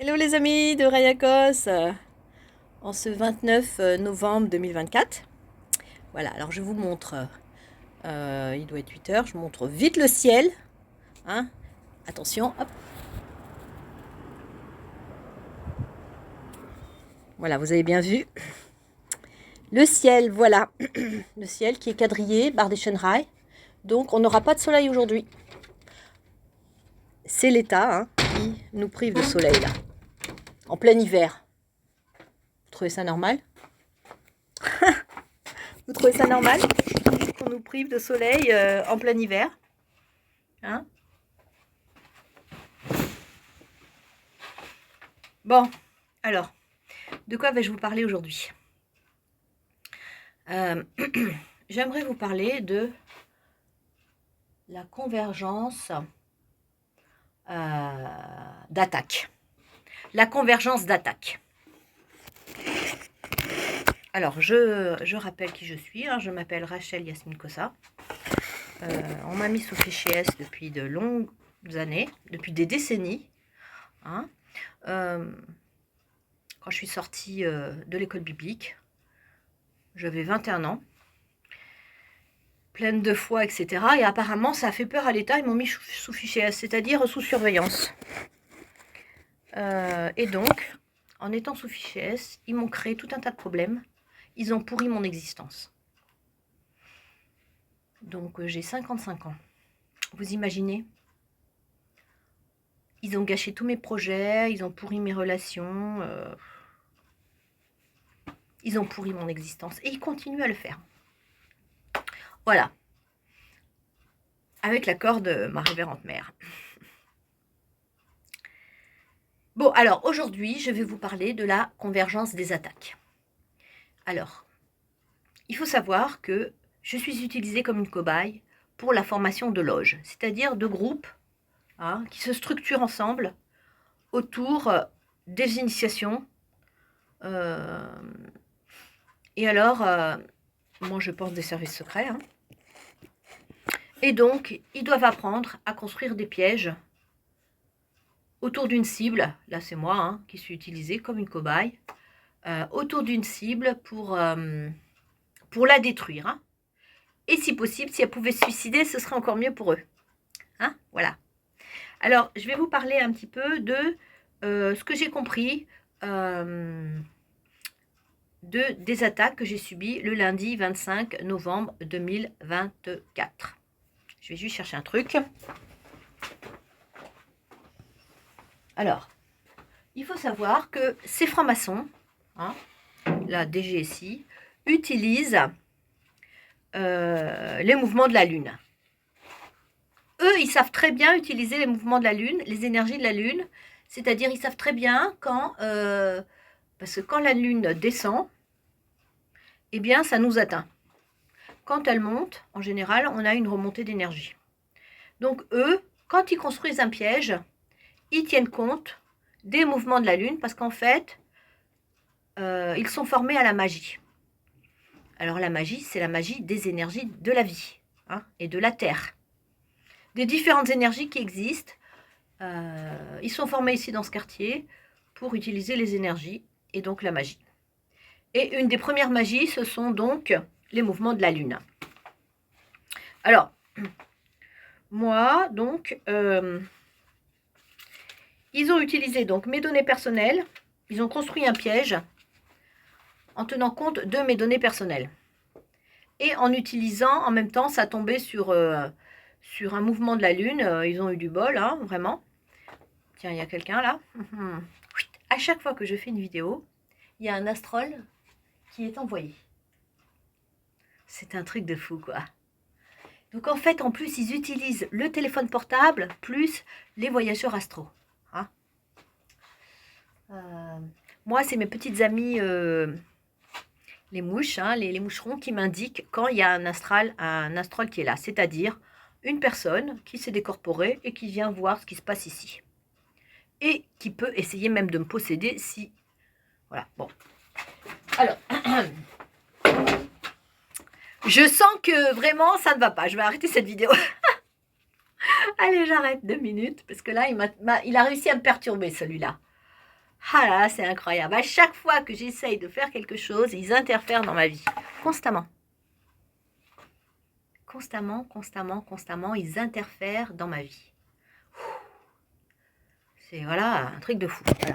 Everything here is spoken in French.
Hello les amis de Rayakos, en ce 29 novembre 2024. Voilà, alors je vous montre, il doit être 8 heures, je vous montre vite le ciel. Hein. Attention, hop. Voilà, vous avez bien vu. Le ciel, voilà. Le ciel qui est quadrillé, barre des Shanghai. Donc on n'aura pas de soleil aujourd'hui. C'est l'État qui nous prive de soleil là. En plein hiver. Vous trouvez ça normal? Vous trouvez ça normal qu'on nous prive de soleil en plein hiver? Hein? Bon, alors, de quoi vais-je vous parler aujourd'hui? J'aimerais vous parler de la convergence d'attaque. La convergence d'attaque. Alors, je rappelle qui je suis. Je m'appelle Rachel Yasmine Kossa. On m'a mis sous fichier S depuis de longues années, depuis des décennies. Quand je suis sortie de l'école biblique, j'avais 21 ans, pleine de foi, etc. Et apparemment, ça a fait peur à l'État. Ils m'ont mis sous fichier S, c'est-à-dire sous surveillance. Et donc, en étant sous fichier S, ils m'ont créé tout un tas de problèmes. Ils ont pourri mon existence. Donc, j'ai 55 ans. Vous imaginez? Ils ont gâché tous mes projets, ils ont pourri mes relations, ils ont pourri mon existence. Et ils continuent à le faire. Voilà. Avec l'accord de ma révérende mère. Bon, alors aujourd'hui, je vais vous parler de la convergence des attaques. Alors, il faut savoir que je suis utilisée comme une cobaye pour la formation de loges, c'est-à-dire de groupes qui se structurent ensemble autour des initiations. Et alors, moi je pense des services secrets. Et donc, ils doivent apprendre à construire des pièges autour d'une cible. Là, c'est moi qui suis utilisée comme une cobaye. Autour d'une cible pour la détruire. Et si possible, si elle pouvait se suicider, ce serait encore mieux pour eux. Voilà. Alors, je vais vous parler un petit peu de ce que j'ai compris des attaques que j'ai subies le lundi 25 novembre 2024. Je vais juste chercher un truc. Alors, il faut savoir que ces francs-maçons, la DGSI, utilisent les mouvements de la Lune. Eux, ils savent très bien utiliser les mouvements de la Lune, les énergies de la Lune. C'est-à-dire, ils savent très bien quand... parce que quand la Lune descend, eh bien, ça nous atteint. Quand elle monte, en général, on a une remontée d'énergie. Donc, eux, quand ils construisent un piège, ils tiennent compte des mouvements de la Lune parce qu'en fait, ils sont formés à la magie. Alors, la magie, c'est la magie des énergies de la vie et de la Terre. Des différentes énergies qui existent. Ils sont formés ici dans ce quartier pour utiliser les énergies et donc la magie. Et une des premières magies, ce sont donc les mouvements de la Lune. Alors, moi, donc, ils ont utilisé donc mes données personnelles. Ils ont construit un piège en tenant compte de mes données personnelles. Et en utilisant, en même temps, ça tombait sur un mouvement de la Lune. Ils ont eu du bol, vraiment. Tiens, il y a quelqu'un là. À chaque fois que je fais une vidéo, il y a un astrol qui est envoyé. C'est un truc de fou, quoi. Donc, en fait, en plus, ils utilisent le téléphone portable plus les voyageurs astro. Moi, c'est mes petites amies, les mouches, les moucherons, qui m'indiquent quand il y a un astrol qui est là. C'est-à-dire une personne qui s'est décorporée et qui vient voir ce qui se passe ici. Et qui peut essayer même de me posséder si... Voilà, bon. Alors, je sens que vraiment, ça ne va pas. Je vais arrêter cette vidéo. Allez, j'arrête 2 minutes, parce que là, il a réussi à me perturber, celui-là. Ah là, c'est incroyable. À chaque fois que j'essaye de faire quelque chose, ils interfèrent dans ma vie. Constamment. Constamment, constamment, constamment, ils interfèrent dans ma vie. C'est voilà, un truc de fou. Voilà.